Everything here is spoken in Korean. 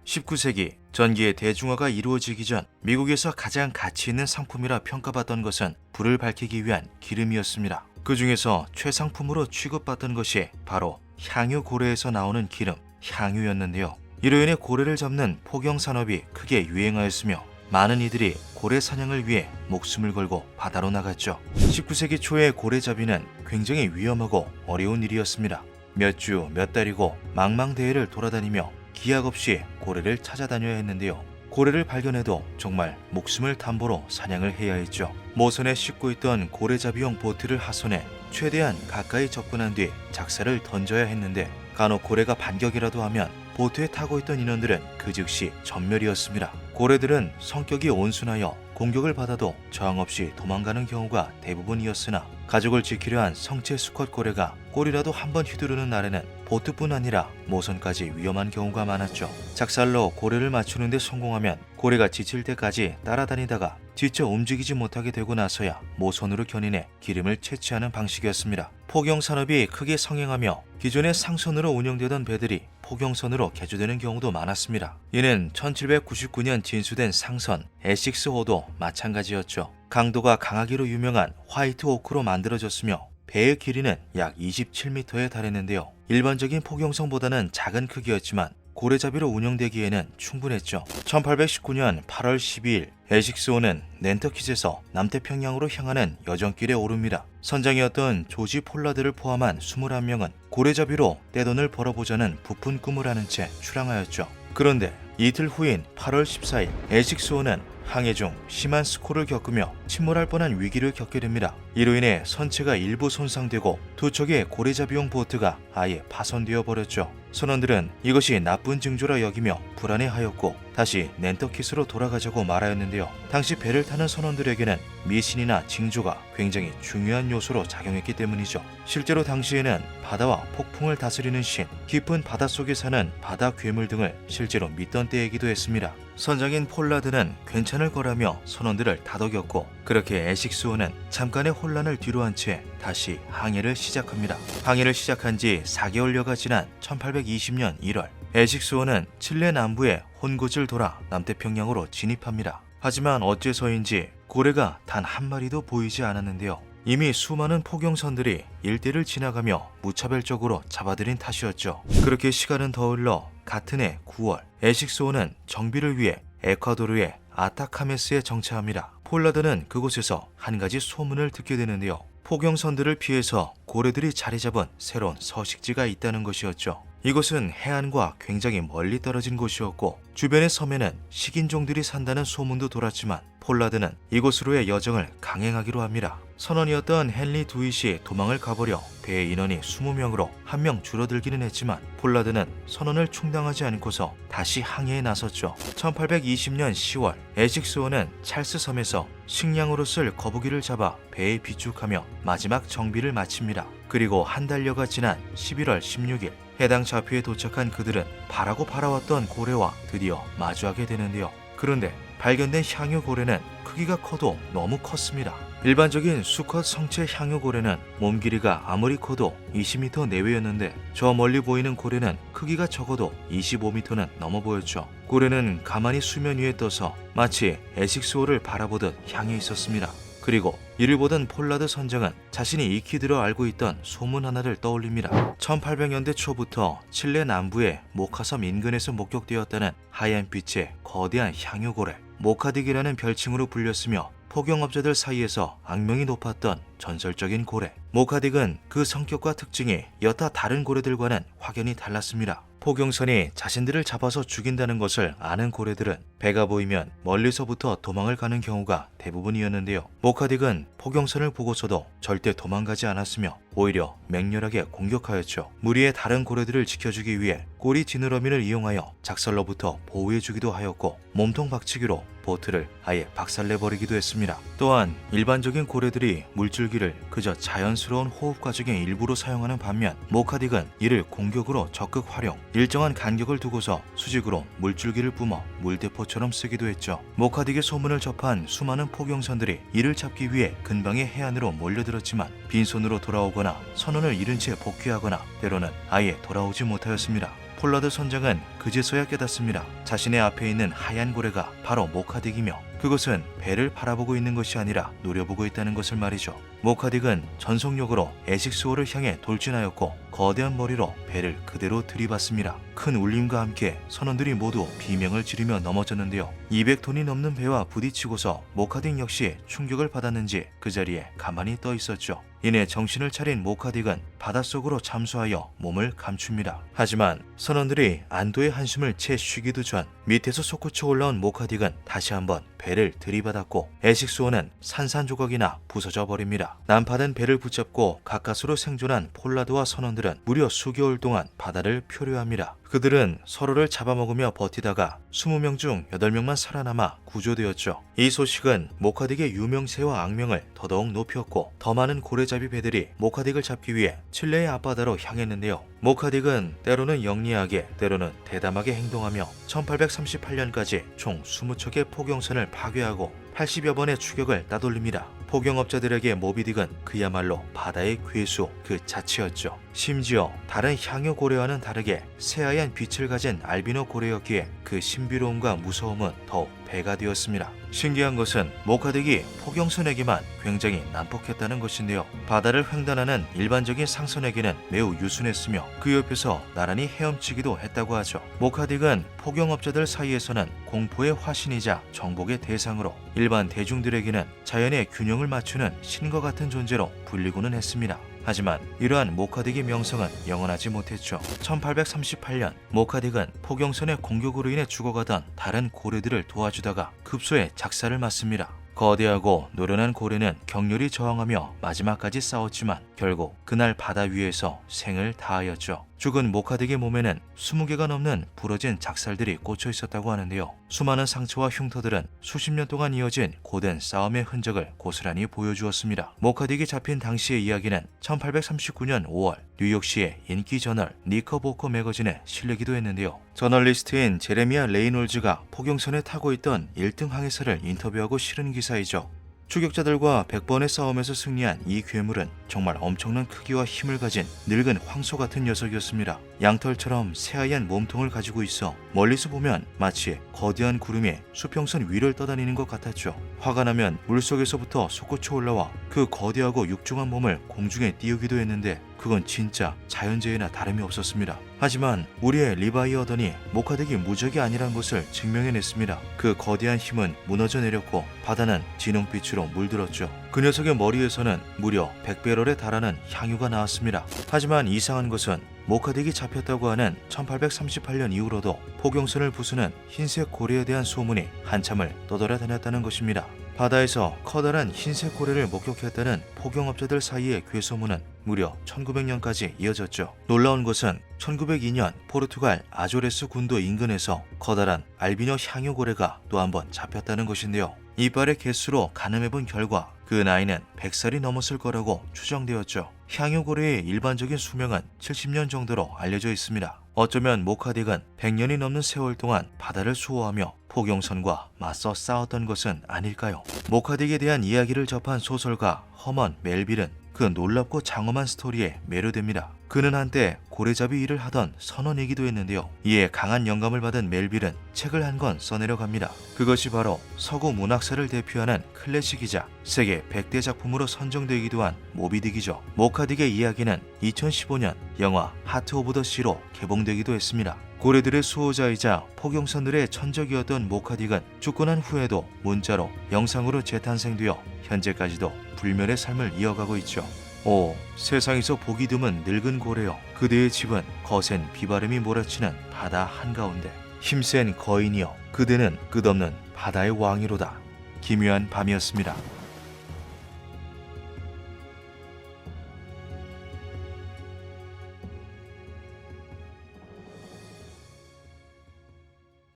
19세기 전기의 대중화가 이루어지기 전 미국에서 가장 가치 있는 상품이라 평가받던 것은 불을 밝히기 위한 기름이었습니다. 그 중에서 최상품으로 취급받던 것이 바로 향유 고래에서 나오는 기름, 향유였는데요. 이로 인해 고래를 잡는 포경 산업이 크게 유행하였으며 많은 이들이 고래 사냥을 위해 목숨을 걸고 바다로 나갔죠. 19세기 초의 고래잡이는 굉장히 위험하고 어려운 일이었습니다. 몇 주, 몇 달이고 망망대해를 돌아다니며 기약 없이 고래를 찾아다녀야 했는데요. 고래를 발견해도 정말 목숨을 담보로 사냥을 해야 했죠. 모선에 싣고 있던 고래잡이용 보트를 하선해 최대한 가까이 접근한 뒤 작사를 던져야 했는데 간혹 고래가 반격이라도 하면 보트에 타고 있던 인원들은 그 즉시 전멸이었습니다. 고래들은 성격이 온순하여 공격을 받아도 저항 없이 도망가는 경우가 대부분이었으나 가족을 지키려 한 성체 수컷 고래가 꼬리라도 한번 휘두르는 날에는 보트뿐 아니라 모선까지 위험한 경우가 많았죠. 작살로 고래를 맞추는 데 성공하면 고래가 지칠 때까지 따라다니다가 지쳐 움직이지 못하게 되고 나서야 모선으로 견인해 기름을 채취하는 방식이었습니다. 포경산업이 크게 성행하며 기존의 상선으로 운영되던 배들이 포경선으로 개조되는 경우도 많았습니다. 이는 1799년 진수된 상선 에식스호도 마찬가지였죠. 강도가 강하기로 유명한 화이트 오크로 만들어졌으며 배의 길이는 약 27m에 달했는데요. 일반적인 포경선보다는 작은 크기였지만 고래잡이로 운영되기에는 충분했죠. 1819년 8월 12일 에식스호는 낸터킷에서 남태평양으로 향하는 여정길에 오릅니다. 선장이었던 조지 폴라드를 포함한 21명은 고래잡이로 떼돈을 벌어보자는 부푼 꿈을 안은 채 출항하였죠. 그런데 이틀 후인 8월 14일 에식스호는 항해 중 심한 스코를 겪으며 침몰할 뻔한 위기를 겪게 됩니다. 이로 인해 선체가 일부 손상되고 두 척의 고래잡이용 보트가 아예 파손되어 버렸죠. 선원들은 이것이 나쁜 징조라 여기며 불안해하였고 다시 낸터킷으로 돌아가자고 말하였는데요. 당시 배를 타는 선원들에게는 미신이나 징조가 굉장히 중요한 요소로 작용했기 때문이죠. 실제로 당시에는 바다와 폭풍을 다스리는 신, 깊은 바닷속에 사는 바다 괴물 등을 실제로 믿던 때이기도 했습니다. 선장인 폴라드는 괜찮을 거라며 선원들을 다독였고 그렇게 에식스호는 잠깐의 혼란을 뒤로한 채 다시 항해를 시작합니다. 항해를 시작한 지 4개월여가 지난 1820년 1월 에식스호는 칠레 남부의 혼굿을 돌아 남태평양으로 진입합니다. 하지만 어째서인지 고래가 단 한 마리도 보이지 않았는데요. 이미 수많은 포경선들이 일대를 지나가며 무차별적으로 잡아들인 탓이었죠. 그렇게 시간은 더 흘러 같은 해 9월 에식스호는 정비를 위해 에콰도르의 아타카메스에 정차합니다. 폴라드는 그곳에서 한 가지 소문을 듣게 되는데요. 포경선들을 피해서 고래들이 자리 잡은 새로운 서식지가 있다는 것이었죠. 이곳은 해안과 굉장히 멀리 떨어진 곳이었고 주변의 섬에는 식인종들이 산다는 소문도 돌았지만 폴라드는 이곳으로의 여정을 강행하기로 합니다. 선원이었던 헨리 두잇이 도망을 가버려 배의 인원이 20명으로 한 명 줄어들기는 했지만 폴라드는 선원을 충당하지 않고서 다시 항해에 나섰죠. 1820년 10월 에식스호는 찰스 섬에서 식량으로 쓸 거북이를 잡아 배에 비축하며 마지막 정비를 마칩니다. 그리고 한 달여가 지난 11월 16일 해당 좌표에 도착한 그들은 바라고 바라왔던 고래와 드디어 마주하게 되는데요. 그런데 발견된 향유 고래는 크기가 커도 너무 컸습니다. 일반적인 수컷 성체 향유 고래는 몸 길이가 아무리 커도 20m 내외였는데 저 멀리 보이는 고래는 크기가 적어도 25m는 넘어 보였죠. 고래는 가만히 수면 위에 떠서 마치 에식스호를 바라보듯 향해 있었습니다. 그리고 이를 보던 폴라드 선장은 자신이 익히 들어 알고 있던 소문 하나를 떠올립니다. 1800년대 초부터 칠레 남부의 모카섬 인근에서 목격되었다는 하얀 빛의 거대한 향유고래 모카딕이라는 별칭으로 불렸으며 포경업자들 사이에서 악명이 높았던 전설적인 고래. 모카딕은 그 성격과 특징이 여타 다른 고래들과는 확연히 달랐습니다. 포경선이 자신들을 잡아서 죽인다는 것을 아는 고래들은 배가 보이면 멀리서부터 도망을 가는 경우가 대부분이었는데요. 모카딕은 포경선을 보고서도 절대 도망가지 않았으며 오히려 맹렬하게 공격하였죠. 무리의 다른 고래들을 지켜주기 위해 꼬리 지느러미를 이용하여 작살로부터 보호해주기도 하였고 몸통 박치기로 보트를 아예 박살내버리기도 했습니다. 또한 일반적인 고래들이 물줄기를 그저 자연스러운 호흡 과정의 일부로 사용하는 반면 모카딕은 이를 공격으로 적극 활용, 일정한 간격을 두고서 수직으로 물줄기를 뿜어 물대포처럼 쓰기도 했죠. 모카딕의 소문을 접한 수많은 포경선들이 이를 잡기 위해 근방의 해안으로 몰려들었지만 빈손으로 돌아오거나 선원을 잃은 채 복귀하거나 때로는 아예 돌아오지 못하였습니다. 폴라드 선장은 그제서야 깨닫습니다. 자신의 앞에 있는 하얀 고래가 바로 모카딕이며 그것은 배를 바라보고 있는 것이 아니라 노려보고 있다는 것을 말이죠. 모카딕은 전속력으로 에식스호를 향해 돌진하였고 거대한 머리로 배를 그대로 들이받습니다. 큰 울림과 함께 선원들이 모두 비명을 지르며 넘어졌는데요. 200톤이 넘는 배와 부딪히고서 모카딕 역시 충격을 받았는지 그 자리에 가만히 떠 있었죠. 이내 정신을 차린 모카딕은 바닷속으로 잠수하여 몸을 감춥니다. 하지만 선원들이 안도의 한숨을 채 쉬기도 전 밑에서 솟구쳐 올라온 모카딕은 다시 한번 배를 들이받았고 에식스호는 산산조각이나 부서져 버립니다. 난파된 배를 붙잡고 가까스로 생존한 폴라드와 선원들은 무려 수개월 동안 바다를 표류합니다. 그들은 서로를 잡아먹으며 버티다가 20명 중 8명만 살아남아 구조되었죠. 이 소식은 모카딕의 유명세와 악명을 더더욱 높였고 더 많은 고래잡이 배들이 모카딕을 잡기 위해 칠레의 앞바다로 향했는데요. 모카딕은 때로는 영리하게 때로는 대담하게 행동하며 1838년까지 총 20척의 포경선을 파괴하고 80여 번의 추격을 따돌립니다. 포경업자들에게 모비딕은 그야말로 바다의 괴수 그 자체였죠. 심지어 다른 향유 고래와는 다르게 새하얀 빛을 가진 알비노 고래였기에 그 신비로움과 무서움은 더욱 배가 되었습니다. 신기한 것은 모카딕이 포경선에게만 굉장히 난폭했다는 것인데요. 바다를 횡단하는 일반적인 상선에게는 매우 유순했으며 그 옆에서 나란히 헤엄치기도 했다고 하죠. 모카딕은 포경업자들 사이에서는 공포의 화신이자 정복의 대상으로 일반 대중들에게는 자연의 균형을 맞추는 신과 같은 존재로 불리고는 했습니다. 하지만 이러한 모카딕의 명성은 영원하지 못했죠. 1838년 모카딕은 포경선의 공격으로 인해 죽어가던 다른 고래들을 도와주다가 급소에 작사를 맞습니다. 거대하고 노련한 고래는 격렬히 저항하며 마지막까지 싸웠지만 결국 그날 바다 위에서 생을 다하였죠. 죽은 모카딕의 몸에는 20개가 넘는 부러진 작살들이 꽂혀 있었다고 하는데요. 수많은 상처와 흉터들은 수십 년 동안 이어진 고된 싸움의 흔적을 고스란히 보여주었습니다. 모카딕이 잡힌 당시의 이야기는 1839년 5월 뉴욕시의 인기 저널 니커보커 매거진에 실리기도 했는데요. 저널리스트인 제레미아 레이놀즈가 포경선에 타고 있던 1등 항해사를 인터뷰하고 실은 기사이죠. 추격자들과 100번의 싸움에서 승리한 이 괴물은 정말 엄청난 크기와 힘을 가진 늙은 황소 같은 녀석이었습니다. 양털처럼 새하얀 몸통을 가지고 있어 멀리서 보면 마치 거대한 구름이 수평선 위를 떠다니는 것 같았죠. 화가 나면 물속에서부터 솟구쳐 올라와 그 거대하고 육중한 몸을 공중에 띄우기도 했는데 그건 진짜 자연재해나 다름이 없었습니다. 하지만 우리의 리바이 어던이 모카딕이 무적이 아니란 것을 증명해냈습니다. 그 거대한 힘은 무너져 내렸고 바다는 진홍빛으로 물들었죠. 그 녀석의 머리에서는 무려 100배럴에 달하는 향유가 나왔습니다. 하지만 이상한 것은 모카딕이 잡혔다고 하는 1838년 이후로도 포경선을 부수는 흰색 고래에 대한 소문이 한참을 떠돌아다녔다는 것입니다. 바다에서 커다란 흰색 고래를 목격했다는 포경업자들 사이의 괴소문은 무려 1900년까지 이어졌죠. 놀라운 것은 1902년 포르투갈 아조레스 군도 인근에서 커다란 알비노 향유 고래가 또 한 번 잡혔다는 것인데요. 이빨의 개수로 가늠해본 결과 그 나이는 100살이 넘었을 거라고 추정되었죠. 향유 고래의 일반적인 수명은 70년 정도로 알려져 있습니다. 어쩌면 모카딕은 100년이 넘는 세월 동안 바다를 수호하며 포경선과 맞서 싸웠던 것은 아닐까요? 모카딕에 대한 이야기를 접한 소설가 허먼 멜빌은 그 놀랍고 장엄한 스토리에 매료됩니다. 그는 한때 고래잡이 일을 하던 선원이기도 했는데요. 이에 강한 영감을 받은 멜빌은 책을 한 권 써내려갑니다. 그것이 바로 서구 문학사를 대표하는 클래식이자 세계 100대 작품으로 선정되기도 한 모비딕이죠. 모카딕의 이야기는 2015년 영화 하트 오브 더 시로 개봉되기도 했습니다. 고래들의 수호자이자 포경선들의 천적이었던 모카딕은 죽고 난 후에도 문자로 영상으로 재탄생되어 현재까지도 불멸의 삶을 이어가고 있죠. 오, 세상에서 보기 드문 늙은 고래여, 그대의 집은 거센 비바람이 몰아치는 바다 한가운데. 힘센 거인이여, 그대는 끝없는 바다의 왕이로다. 기묘한 밤이었습니다.